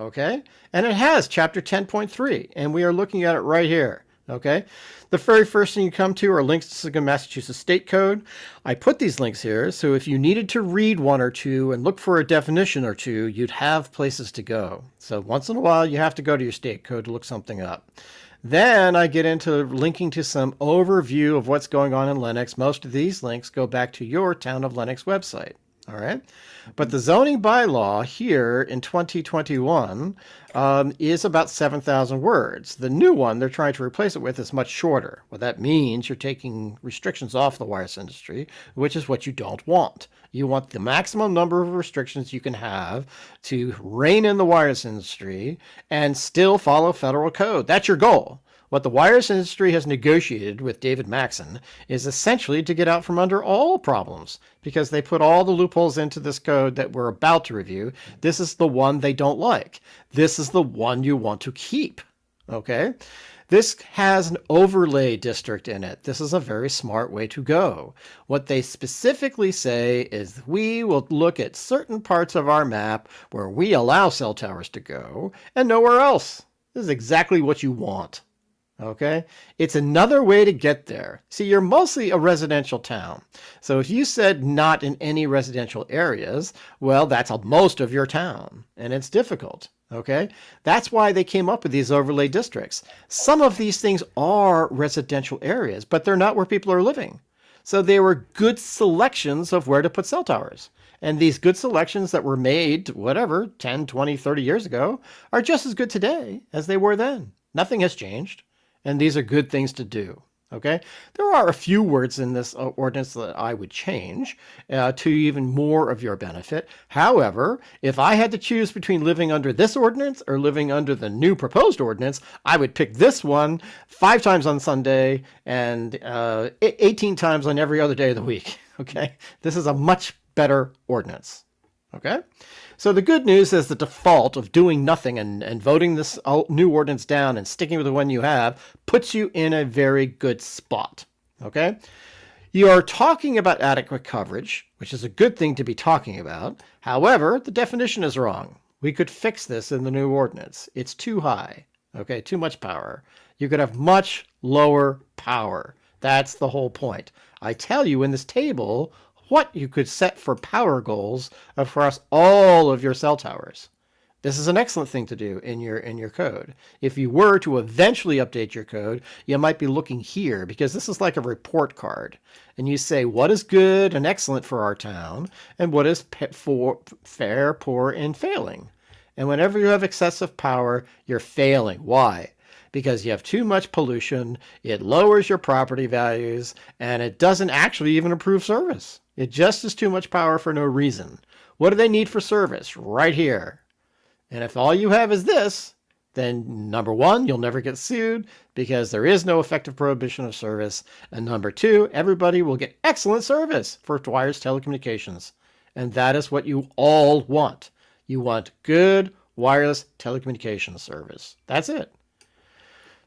Okay? And it has chapter 10.3, and we are looking at it right here. Okay? The very first thing you come to are links to the Massachusetts State Code. I put these links here, so if you needed to read one or two and look for a definition or two, you'd have places to go. So once in a while, you have to go to your state code to look something up. Then I get into linking to some overview of what's going on in Lenox. Most of these links go back to your Town of Lenox website. All right. But the zoning bylaw here in 2021 is about 7,000 words. The new one they're trying to replace it with is much shorter. Well, that means you're taking restrictions off the wireless industry, which is what you don't want. You want the maximum number of restrictions you can have to rein in the wireless industry and still follow federal code. That's your goal. What the wireless industry has negotiated with David Maxon is essentially to get out from under all problems, because they put all the loopholes into this code that we're about to review. This is the one they don't like. This is the one you want to keep. Okay? This has an overlay district in it. This is a very smart way to go. What they specifically say is we will look at certain parts of our map where we allow cell towers to go and nowhere else. This is exactly what you want. Okay, it's another way to get there. See, you're mostly a residential town. So if you said not in any residential areas, well, that's most of your town, and it's difficult. Okay, that's why they came up with these overlay districts. Some of these things are residential areas, but they're not where people are living. So they were good selections of where to put cell towers. And these good selections that were made, whatever, 10, 20, 30 years ago, are just as good today as they were then. Nothing has changed. And these are good things to do. Okay, there are a few words in this ordinance that I would change to even more of your benefit. However, if I had to choose between living under this ordinance or living under the new proposed ordinance, I would pick this one 5 times on Sunday and 18 times on every other day of the week. Okay, this is a much better ordinance. Okay, so the good news is the default of doing nothing and voting this new ordinance down and sticking with the one you have puts you in a very good spot. Okay, you are talking about adequate coverage, which is a good thing to be talking about. However, the definition is wrong. We could fix this in the new ordinance. It's too high. Okay, too much power. You could have much lower power. That's the whole point. I tell you in this table what you could set for power goals across all of your cell towers. This is an excellent thing to do in your code. If you were to eventually update your code, you might be looking here, because this is like a report card. And you say, what is good and excellent for our town, and what is fair, poor, and failing. And whenever you have excessive power, you're failing. Why? Because you have too much pollution, it lowers your property values, and it doesn't actually even improve service. It just is too much power for no reason. What do they need for service? Right here. And if all you have is this, then number one, you'll never get sued because there is no effective prohibition of service. And number two, everybody will get excellent service for wireless telecommunications. And that is what you all want. You want good wireless telecommunications service. That's it.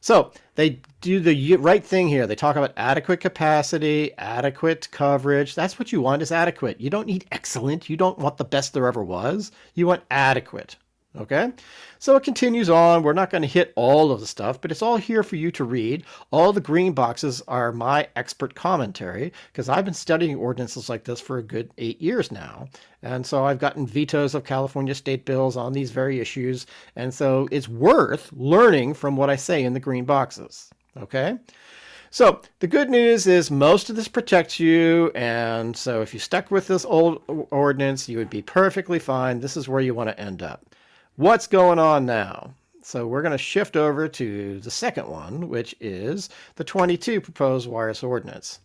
So they do the right thing here. They talk about adequate capacity, adequate coverage. That's what you want, is adequate. You don't need excellent. You don't want the best there ever was. You want adequate. Okay, so it continues on. We're not going to hit all of the stuff, but it's all here for you to read. All the green boxes are my expert commentary, because I've been studying ordinances like this for a good 8 years now. And so I've gotten vetoes of California state bills on these very issues. And so it's worth learning from what I say in the green boxes. Okay, so the good news is most of this protects you. And so if you stuck with this old ordinance, you would be perfectly fine. This is where you want to end up. What's going on now? So we're going to shift over to the second one, which is the 22 proposed wireless ordinance.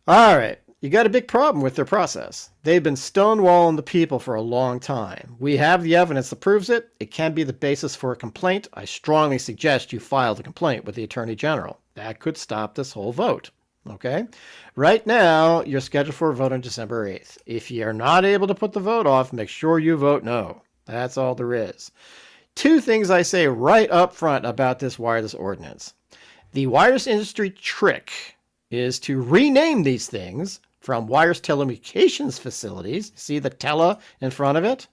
All right, you got a big problem with their process. They've been stonewalling the people for a long time. We have the evidence that proves it. It can be the basis for a complaint. I strongly suggest you file the complaint with the Attorney General. That could stop this whole vote. Okay, right now you're scheduled for a vote on December 8th. If you're not able to put the vote off, make sure you vote no. That's all there is. 2 things I say right up front about this wireless ordinance. The wireless industry trick is to rename these things from wireless telecommunications facilities, see the tele in front of it,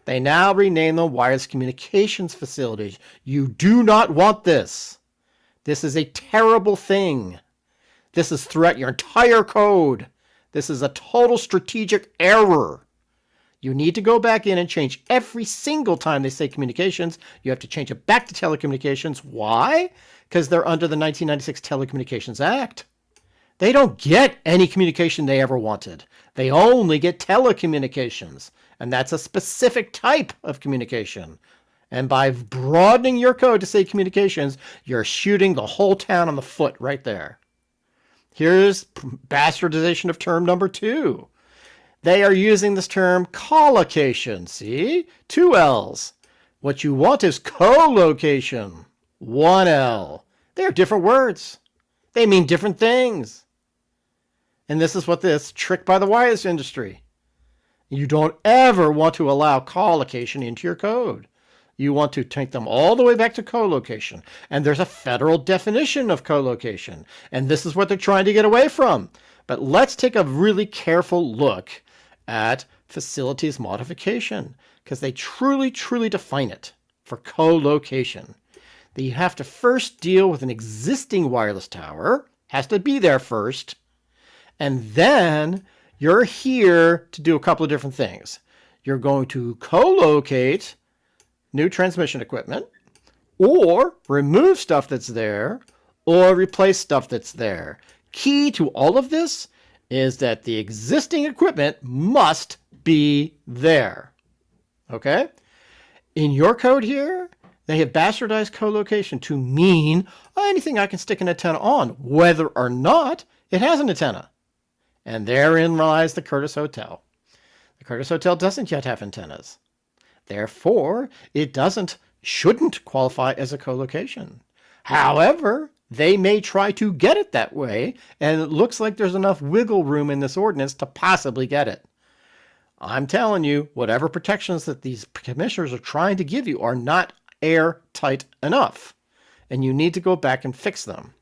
They now rename them wireless communications facilities. You do not want this. This is a terrible thing. This is throughout your entire code. This is a total strategic error. You need to go back in and change every single time they say communications. You have to change it back to telecommunications. Why? Because they're under the 1996 Telecommunications Act. They don't get any communication they ever wanted. They only get telecommunications. And that's a specific type of communication. And by broadening your code to say communications, you're shooting the whole town on the foot right there. Here's bastardization of term number 2. They are using this term collocation. See? 2 L's. What you want is co-location. 1 L. They're different words. They mean different things. And this is what this trick by the wireless industry. You don't ever want to allow collocation into your code. You want to take them all the way back to co-location. And there's a federal definition of co-location. And this is what they're trying to get away from. But let's take a really careful look at facilities modification, because they truly, truly define it for co-location. That you have to first deal with an existing wireless tower, has to be there first, and then you're here to do a couple of different things. You're going to co-locate new transmission equipment, or remove stuff that's there, or replace stuff that's there. Key to all of this is that the existing equipment must be there. Okay? In your code here, they have bastardized co-location to mean anything I can stick an antenna on, whether or not it has an antenna. And therein lies the Curtis Hotel. The Curtis Hotel doesn't yet have antennas. Therefore, it shouldn't qualify as a co-location. However, they may try to get it that way, and it looks like there's enough wiggle room in this ordinance to possibly get it. I'm telling you, whatever protections that these commissioners are trying to give you are not airtight enough, and you need to go back and fix them.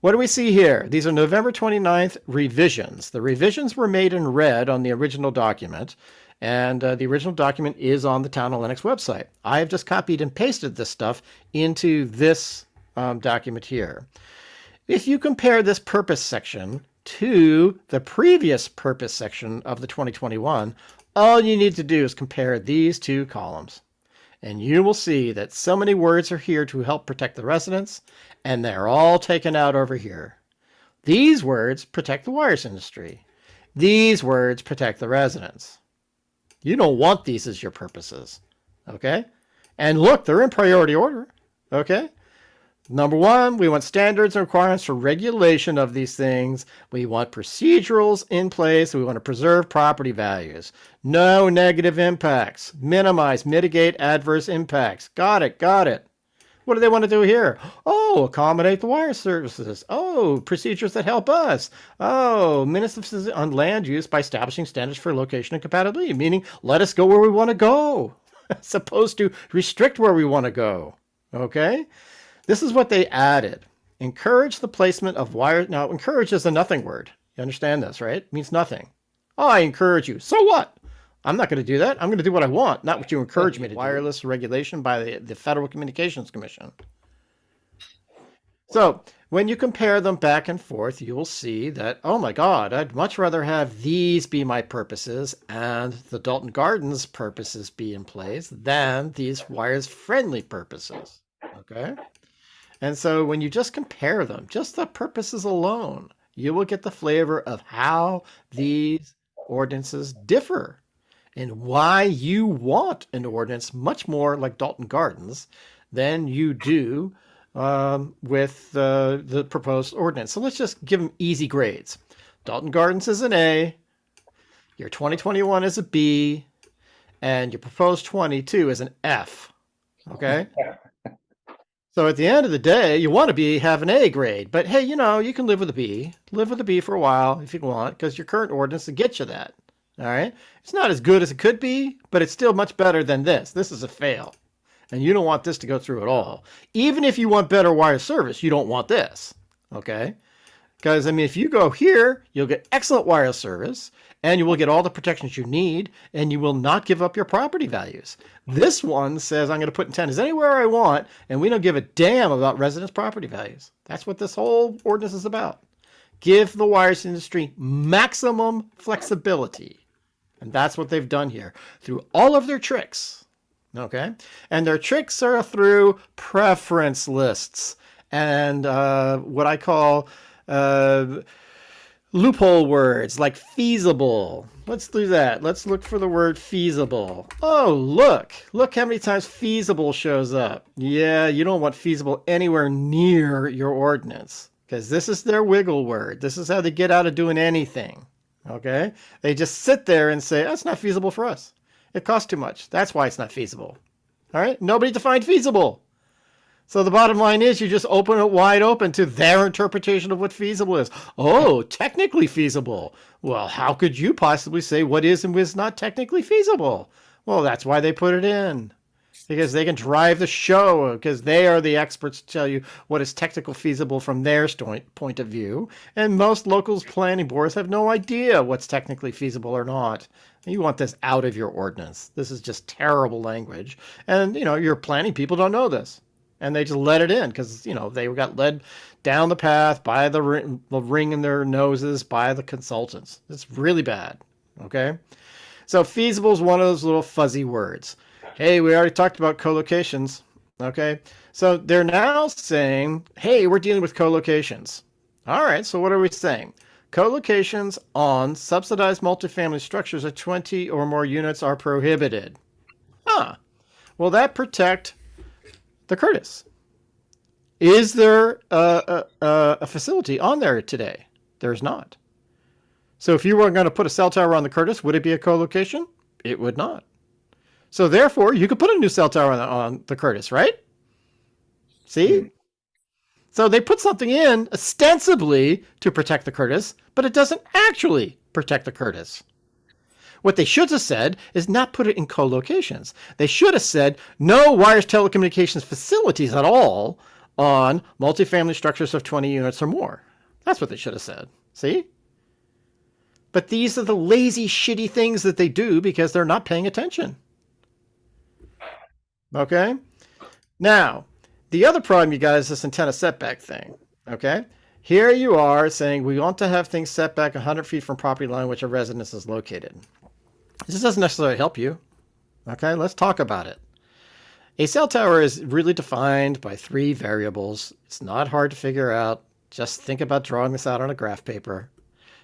What do we see here? These are November 29th revisions. The revisions were made in red on the original document, and the original document is on the Town of Lenox website. I have just copied and pasted this stuff into this document here. If you compare this purpose section to the previous purpose section of the 2021, all you need to do is compare these 2 columns. And you will see that so many words are here to help protect the residents, and they're all taken out over here. These words protect the wireless industry. These words protect the residents. You don't want these as your purposes, okay? And look, they're in priority order, okay? Number 1, we want standards and requirements for regulation of these things. We want procedurals in place. We want to preserve property values. No negative impacts. Minimize, mitigate adverse impacts. Got it, got it. What do they want to do here? Oh, accommodate the wire services. Oh, procedures that help us. Oh, ministers on land use by establishing standards for location and compatibility, meaning let us go where we want to go, as opposed to restrict where we want to go, okay? This is what they added. Encourage the placement of wires. Now, encourage is a nothing word. You understand this, right? It means nothing. Oh, I encourage you. So what? I'm not going to do that. I'm going to do what I want, not what you encourage me to do. Wireless regulation by the Federal Communications Commission. So when you compare them back and forth, you will see that, oh my God, I'd much rather have these be my purposes and the Dalton Gardens purposes be in place than these wires-friendly purposes, okay? And so when you just compare them, just the purposes alone, you will get the flavor of how these ordinances differ and why you want an ordinance much more like Dalton Gardens than you do with the proposed ordinance. So let's just give them easy grades. Dalton Gardens is an A, your 2021 is a B, and your proposed 22 is an F, okay? So at the end of the day, you want to have an A grade, but hey, you can live with a B. Live with a B for a while if you want, because your current ordinance will get you that. All right? It's not as good as it could be, but it's still much better than this. This is a fail. And you don't want this to go through at all. Even if you want better wire service, you don't want this. Okay? Because, I mean, if you go here, you'll get excellent wireless service, and you will get all the protections you need, and you will not give up your property values. This one says I'm going to put antennas anywhere I want, and we don't give a damn about residents' property values. That's what this whole ordinance is about. Give the wireless industry maximum flexibility. And that's what they've done here through all of their tricks. Okay? And their tricks are through preference lists and what I call loophole words like feasible. Let's do that. Let's look for the word feasible. Oh, look how many times feasible shows up. Yeah, you don't want feasible anywhere near your ordinance because this is their wiggle word. This is how they get out of doing anything. Okay? They just sit there and say, that's not feasible for us. It costs too much. That's why it's not feasible. All right? Nobody defined feasible. So the bottom line is you just open it wide open to their interpretation of what feasible is. Oh, technically feasible. Well, how could you possibly say what is and is not technically feasible? Well, that's why they put it in. Because they can drive the show, because they are the experts to tell you what is technical feasible from their point of view. And most local planning boards have no idea what's technically feasible or not. You want this out of your ordinance. This is just terrible language. And, your planning people don't know this. And they just let it in because, they got led down the path by the ring in their noses by the consultants. It's really bad. Okay? So feasible is one of those little fuzzy words. Hey, we already talked about co-locations. Okay? So they're now saying, hey, we're dealing with co-locations. All right, so what are we saying? Co-locations on subsidized multifamily structures of 20 or more units are prohibited. Will that protect the Curtis? Is there a facility on there today? There's not. So if you were going to put a cell tower on the Curtis, would it be a co-location? It would not. So therefore, you could put a new cell tower on the Curtis, right? See? So they put something in ostensibly to protect the Curtis, but it doesn't actually protect the Curtis. What they should have said is not put it in co-locations. They should have said no wireless telecommunications facilities at all on multifamily structures of 20 units or more. That's what they should have said. See? But these are the lazy, shitty things that they do because they're not paying attention. Okay? Now, the other problem you got is this antenna setback thing. Okay? Here you are saying we want to have things set back 100 feet from property line which a residence is located. This doesn't necessarily help you. Okay, let's talk about it. A cell tower is really defined by 3 variables. It's not hard to figure out. Just think about drawing this out on a graph paper.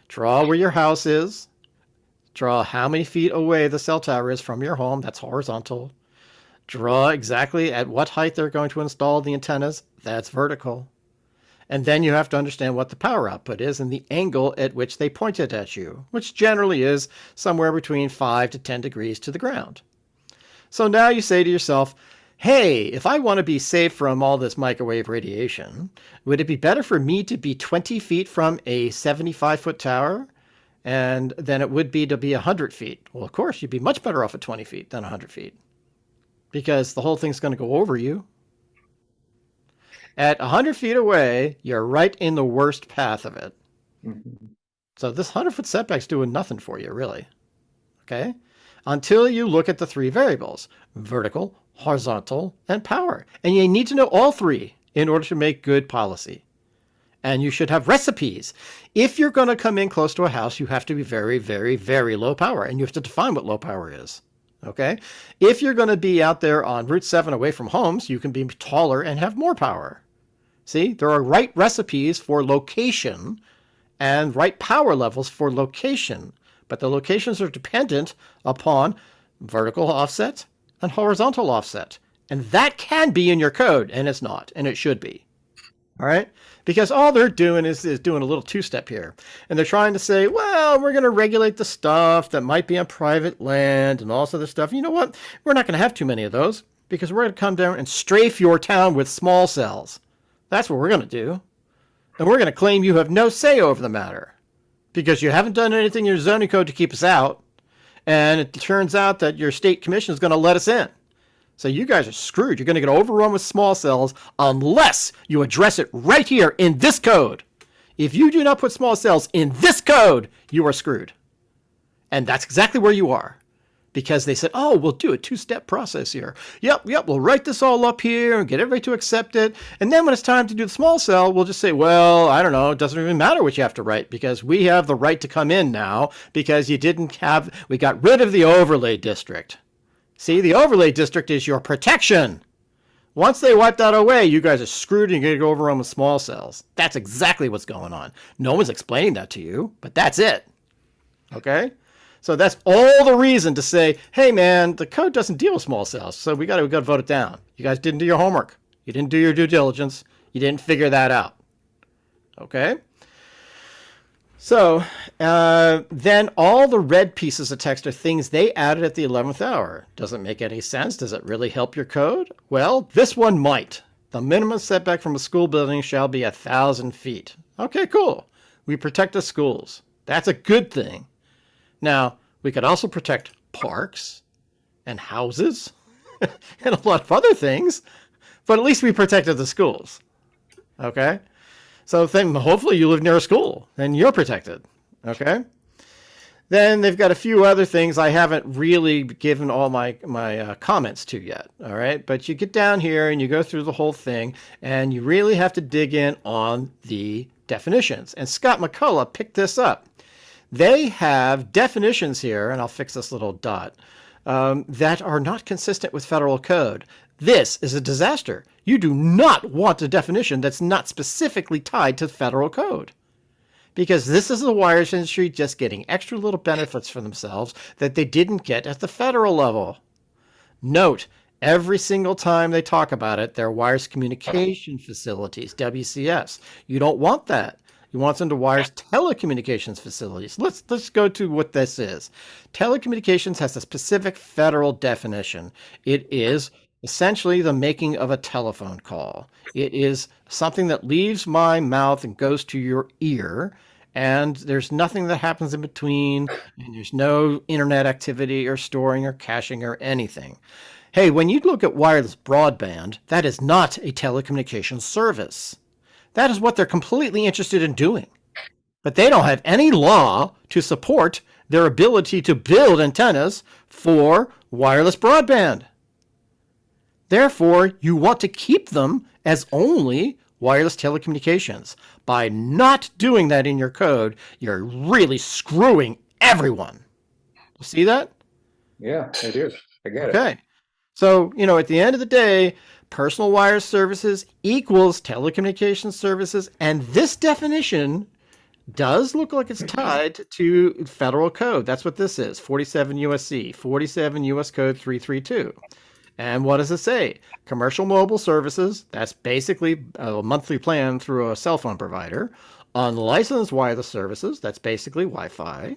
Draw where your house is. Draw how many feet away the cell tower is from your home. That's horizontal. Draw exactly at what height they're going to install the antennas. That's vertical. And then you have to understand what the power output is and the angle at which they point it at you, which generally is somewhere between 5 to 10 degrees to the ground. So now you say to yourself, hey, if I want to be safe from all this microwave radiation, would it be better for me to be 20 feet from a 75-foot tower and than it would be to be 100 feet? Well, of course, you'd be much better off at 20 feet than 100 feet because the whole thing's going to go over you. At 100 feet away, you're right in the worst path of it. Mm-hmm. So this 100-foot setback's doing nothing for you, really. Okay? Until you look at the 3 variables, vertical, horizontal, and power. And you need to know all 3 in order to make good policy. And you should have recipes. If you're going to come in close to a house, you have to be very, very, very low power. And you have to define what low power is. Okay? If you're going to be out there on Route 7 away from homes, you can be taller and have more power. See, there are right recipes for location and right power levels for location, but the locations are dependent upon vertical offset and horizontal offset. And that can be in your code, and it's not, and it should be. All right? Because all they're doing is doing a little 2-step here. And they're trying to say, well, we're going to regulate the stuff that might be on private land and all this other stuff. You know what? We're not going to have too many of those because we're going to come down and strafe your town with small cells. That's what we're going to do. And we're going to claim you have no say over the matter because you haven't done anything in your zoning code to keep us out. And it turns out that your state commission is going to let us in. So you guys are screwed. You're going to get overrun with small cells unless you address it right here in this code. If you do not put small cells in this code, you are screwed. And that's exactly where you are. Because they said, oh, we'll do a two-step process here. Yep, we'll write this all up here and get everybody to accept it. And then when it's time to do the small cell, we'll just say, well, I don't know, it doesn't even matter what you have to write because we have the right to come in now because we got rid of the overlay district. See, the overlay district is your protection. Once they wipe that away, you guys are screwed and you're going to go overrun with small cells. That's exactly what's going on. No one's explaining that to you, but that's it. Okay? So that's all the reason to say, hey, man, the code doesn't deal with small cells, so we got to vote it down. You guys didn't do your homework. You didn't do your due diligence. You didn't figure that out. Okay? So then all the red pieces of text are things they added at the 11th hour. Doesn't make any sense. Does it really help your code? Well, this one might. The minimum setback from a school building shall be 1,000 feet. Okay, cool. We protect the schools. That's a good thing. Now, we could also protect parks and houses and a lot of other things, but at least we protected the schools. Okay? So then hopefully you live near a school and you're protected. Okay? Then they've got a few other things I haven't really given all my comments to yet. All right? But you get down here and you go through the whole thing and you really have to dig in on the definitions. And Scott McCullough picked this up. They have definitions here, and I'll fix this little dot, that are not consistent with federal code. This is a disaster. You do not want a definition that's not specifically tied to federal code. Because this is the wires industry just getting extra little benefits for themselves that they didn't get at the federal level. Note, every single time they talk about it, they're wires communication facilities, WCS. You don't want that. You want them to wires telecommunications facilities. Let's go to what this is. Telecommunications has a specific federal definition. It is essentially the making of a telephone call. It is something that leaves my mouth and goes to your ear, and there's nothing that happens in between, and there's no internet activity or storing or caching or anything. Hey, when you look at wireless broadband, that is not a telecommunications service. That is what they're completely interested in doing. But they don't have any law to support their ability to build antennas for wireless broadband. Therefore, you want to keep them as only wireless telecommunications. By not doing that in your code, you're really screwing everyone. You see that? Yeah, I do. I get it. Okay. So, at the end of the day, personal wire services equals telecommunications services, and this definition does look like it's tied to federal code. That's what this is, 47 USC, 47 US Code 332. And what does it say? Commercial mobile services, that's basically a monthly plan through a cell phone provider. Unlicensed wireless services, that's basically Wi-Fi.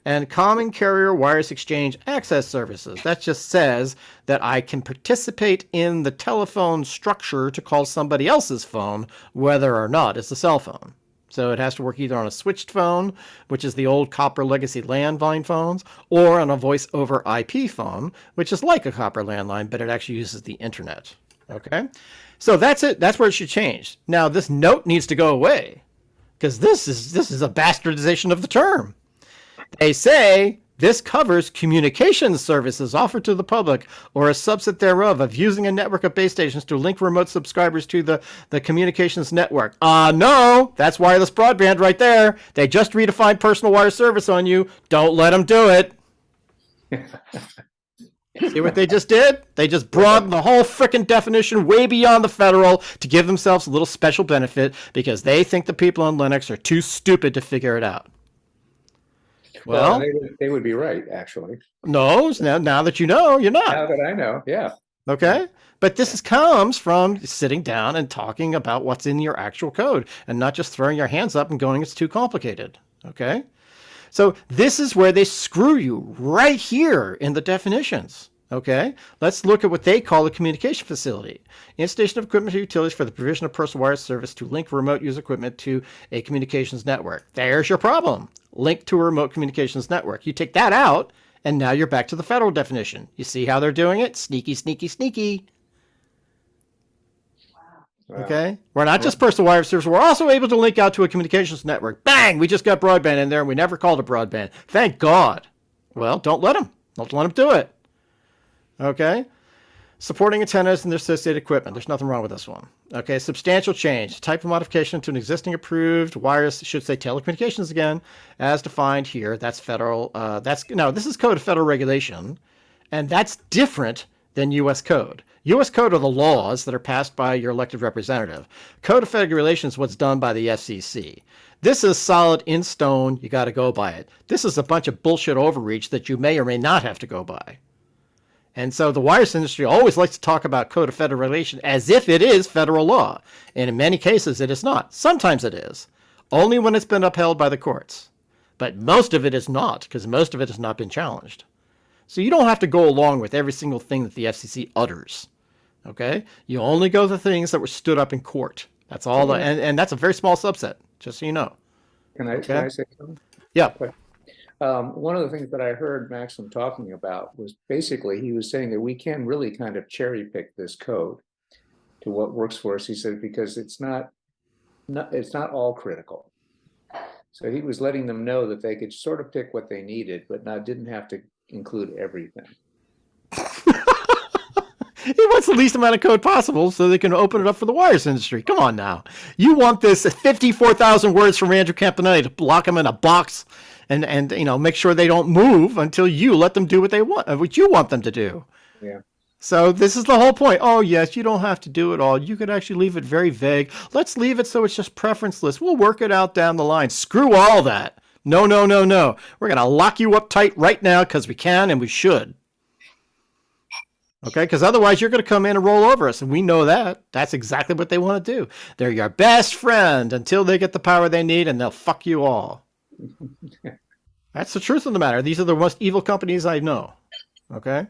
And common carrier wireless exchange access services. That just says that I can participate in the telephone structure to call somebody else's phone, whether or not it's a cell phone. So it has to work either on a switched phone, which is the old copper legacy landline phones, or on a voice over IP phone, which is like a copper landline, but it actually uses the internet. Okay? So that's it. That's where it should change. Now, this note needs to go away, because this is a bastardization of the term. They say this covers communications services offered to the public or a subset thereof of using a network of base stations to link remote subscribers to the communications network. No, that's wireless broadband right there. They just redefined personal wire service on you. Don't let them do it. See what they just did? They just broadened the whole frickin' definition way beyond the federal to give themselves a little special benefit because they think the people on Linux are too stupid to figure it out. Well, they would be right, actually. No, now that you know, you're not. Now that I know, yeah. Okay? But this comes from sitting down and talking about what's in your actual code and not just throwing your hands up and going, it's too complicated. Okay? So this is where they screw you right here in the definitions. Okay? Let's look at what they call a communication facility. Installation of equipment or utilities for the provision of personal wireless service to link remote user equipment to a communications network. There's your problem. Link to a remote communications network. You take that out, and now you're back to the federal definition. You see how they're doing it? Sneaky, sneaky, sneaky. Wow. Okay. We're not just personal wire service. We're also able to link out to a communications network. Bang! We just got broadband in there and we never called it broadband. Thank God. Well, don't let them. Don't let them do it. Okay. Supporting antennas and their associated equipment. There's nothing wrong with this one. Okay. Substantial change. Type of modification to an existing approved wireless, should say telecommunications again, as defined here. That's federal. This is Code of Federal Regulation, and that's different than U.S. Code. U.S. Code are the laws that are passed by your elected representative. Code of Federal Regulations is what's done by the FCC. This is solid in stone. You got to go by it. This is a bunch of bullshit overreach that you may or may not have to go by. And so the wireless industry always likes to talk about Code of Federal Regulation as if it is federal law. And in many cases, it is not. Sometimes it is. Only when it's been upheld by the courts. But most of it is not, because most of it has not been challenged. So you don't have to go along with every single thing that the FCC utters. Okay? You only go to things that were stood up in court. That's all. And that's a very small subset, just so you know. Can I say something? Yeah. One of the things that I heard Maxim talking about was basically he was saying that we can really kind of cherry pick this code to what works for us. He said, because it's not all critical. So he was letting them know that they could sort of pick what they needed, but didn't have to include everything. He wants the least amount of code possible so they can open it up for the wireless industry. Come on now. You want this 54,000 words from Andrew Campanelli to lock them in a box and make sure they don't move until you let them do what they want, what you want them to do. Yeah. So this is the whole point. Oh, yes, you don't have to do it all. You could actually leave it very vague. Let's leave it so it's just preference list. We'll work it out down the line. Screw all that. No, no, no, no. We're going to lock you up tight right now because we can and we should. Okay, because otherwise you're going to come in and roll over us, and we know that. That's exactly what they want to do. They're your best friend until they get the power they need, and they'll fuck you all. That's the truth of the matter. These are the most evil companies I know. Okay?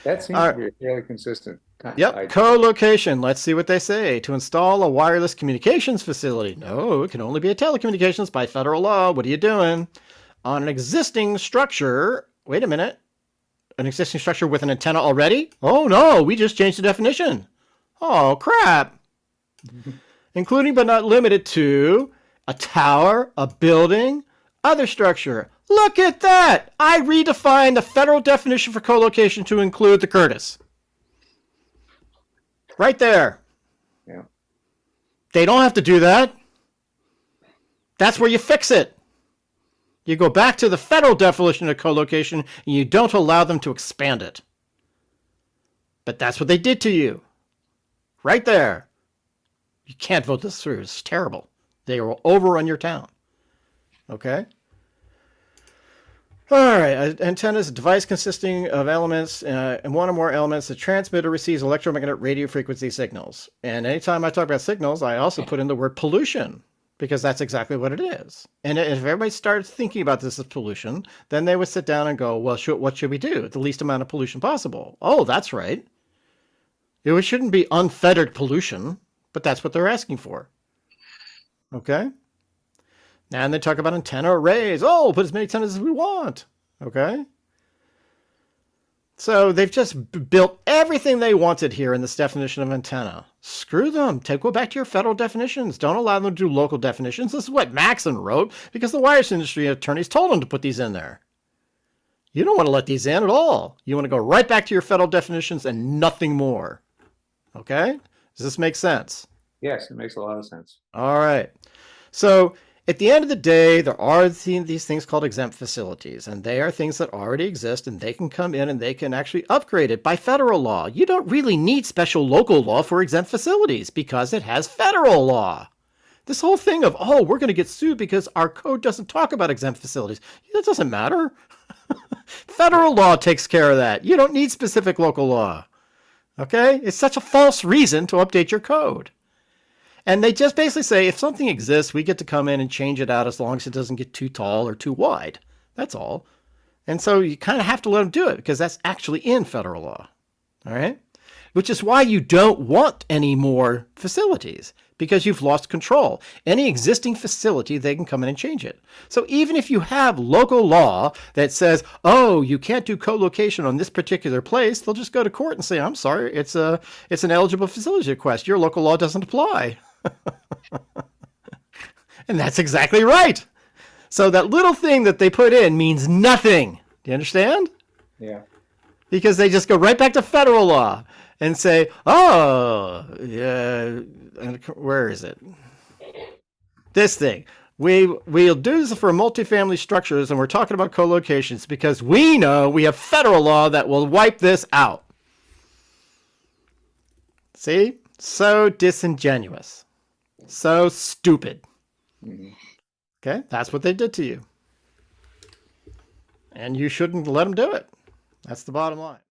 That seems to be fairly consistent. Yep, co-location. Let's see what they say. To install a wireless communications facility. No, it can only be a telecommunications by federal law. What are you doing? On an existing structure. Wait a minute. An existing structure with an antenna already? Oh no, we just changed the definition. Oh crap. Including but not limited to a tower, a building, other structure. Look at that. I redefined the federal definition for co-location to include the Curtis. Right there. Yeah. They don't have to do that. That's where you fix it. You go back to the federal definition of co-location and you don't allow them to expand it. But that's what they did to you. Right there. You can't vote this through. It's terrible. They will overrun your town. Okay? All right. Antenna is a device consisting of elements and one or more elements that transmit or receives electromagnetic radio frequency signals. And anytime I talk about signals, I also put in the word pollution, because that's exactly what it is. And if everybody started thinking about this as pollution, then they would sit down and go, well, what should we do? The least amount of pollution possible. Oh, that's right. It shouldn't be unfettered pollution, but that's what they're asking for. Okay? And they talk about antenna arrays. Oh, put as many antennas as we want. Okay? So they've just built everything they wanted here in this definition of antenna. Screw them. Go back to your federal definitions. Don't allow them to do local definitions. This is what Maxon wrote because the wireless industry attorneys told him to put these in there. You don't want to let these in at all. You want to go right back to your federal definitions and nothing more. Okay? Does this make sense? Yes, it makes a lot of sense. All right. So at the end of the day, there are these things called exempt facilities, and they are things that already exist, and they can come in and they can actually upgrade it by federal law. You don't really need special local law for exempt facilities because it has federal law. This whole thing of, oh, we're going to get sued because our code doesn't talk about exempt facilities. That doesn't matter. Federal law takes care of that. You don't need specific local law. Okay? It's such a false reason to update your code. And they just basically say, if something exists, we get to come in and change it out as long as it doesn't get too tall or too wide. That's all. And so you kind of have to let them do it because that's actually in federal law. All right? which is why you don't want any more facilities, because you've lost control. Any existing facility, they can come in and change it. So even if you have local law that says, oh, you can't do co-location on this particular place, they'll just go to court and say, I'm sorry, it's an eligible facility request. Your local law doesn't apply. And that's exactly right. So that little thing that they put in means nothing. Do you understand? Yeah. Because they just go right back to federal law and say, oh, yeah, where is it? This thing. We'll do this for multifamily structures, and we're talking about co-locations because we know we have federal law that will wipe this out. See? So disingenuous. So stupid. Mhm. Okay? That's what they did to you. And you shouldn't let them do it. That's the bottom line.